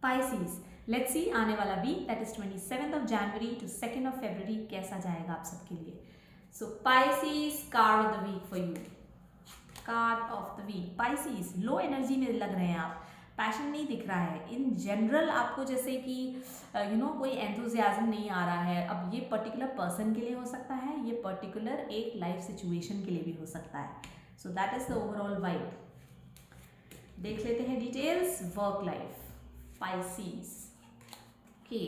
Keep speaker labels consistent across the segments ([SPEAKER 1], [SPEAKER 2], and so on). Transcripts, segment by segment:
[SPEAKER 1] Pisces, let's see आने वाला week that is 27 जनवरी टू 2 फरवरी कैसा जाएगा आप सबके लिए. So Pisces, card of the week for you. Card of the week. Pisces, low energy में लग रहे हैं आप, पैशन नहीं दिख रहा है इन जनरल आपको, जैसे कि कोई एंथुजियाज्म नहीं आ रहा है. अब ये पर्टिकुलर पर्सन के लिए हो सकता है, ये पर्टिकुलर एक लाइफ सिचुएशन के लिए भी हो सकता है. So that is the overall vibe. देख लेते हैं डिटेल्स. वर्क लाइफ Pisces के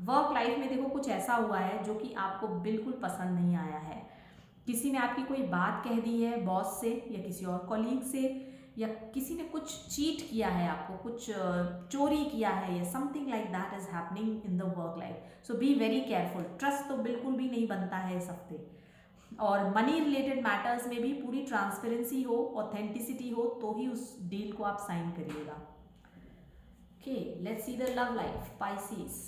[SPEAKER 1] वर्क लाइफ में देखो कुछ ऐसा हुआ है जो कि आपको बिल्कुल पसंद नहीं आया है. किसी ने आपकी कोई बात कह दी है बॉस से या किसी और कॉलीग से, या किसी ने कुछ चीट किया है आपको, कुछ चोरी किया है, या something like that is happening in the work life. So be very careful. Trust तो बिल्कुल भी नहीं बनता है इस हफ्ते. और मनी रिलेटेड मैटर्स में भी पूरी ट्रांसपेरेंसी हो, ऑथेंटिसिटी हो, तो ही उस डील को आप साइन करिएगा. Okay, let's see the love life Pisces.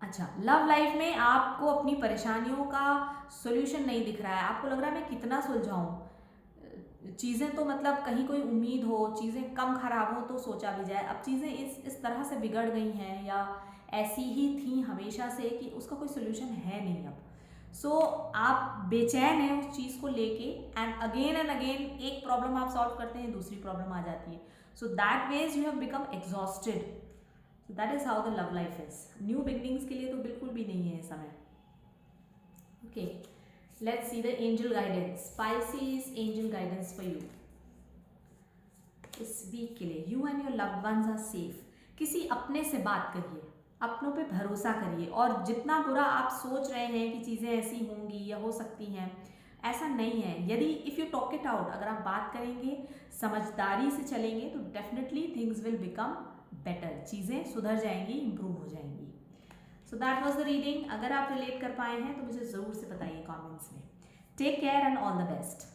[SPEAKER 1] अच्छा, लव लाइफ में आपको अपनी परेशानियों का सॉल्यूशन नहीं दिख रहा है. आपको लग रहा है मैं कितना सुलझाऊं, चीज़ें तो मतलब कहीं कोई उम्मीद हो, चीज़ें कम खराब हो तो सोचा भी जाए. अब चीज़ें इस तरह से बिगड़ गई हैं या ऐसी ही थी हमेशा से कि उसका कोई सोल्यूशन है नहीं अब. सो आप बेचैन हैं उस चीज़ को लेके, एंड अगेन एक प्रॉब्लम आप सॉल्व करते हैं, दूसरी प्रॉब्लम आ जाती है. So that ways you have become exhausted. So that is how the love life is. New beginnings के लिए तो बिल्कुल भी नहीं है समय. Okay, let's see the angel guidance. Pisces, angel guidance for you इस वीक के लिए. You and your loved ones are safe. किसी अपने से बात करिए, अपनों पे भरोसा करिए, और जितना बुरा आप सोच रहे हैं कि चीज़ें ऐसी होंगी या हो सकती हैं, ऐसा नहीं है. यदि if you talk it out, अगर आप बात करेंगे, समझदारी से चलेंगे, तो definitely things will become better. चीज़ें सुधर जाएंगी, इम्प्रूव हो जाएंगी. So that was the reading. अगर आप रिलेट कर पाए हैं तो मुझे ज़रूर से बताइए कमेंट्स में. Take care and all the best.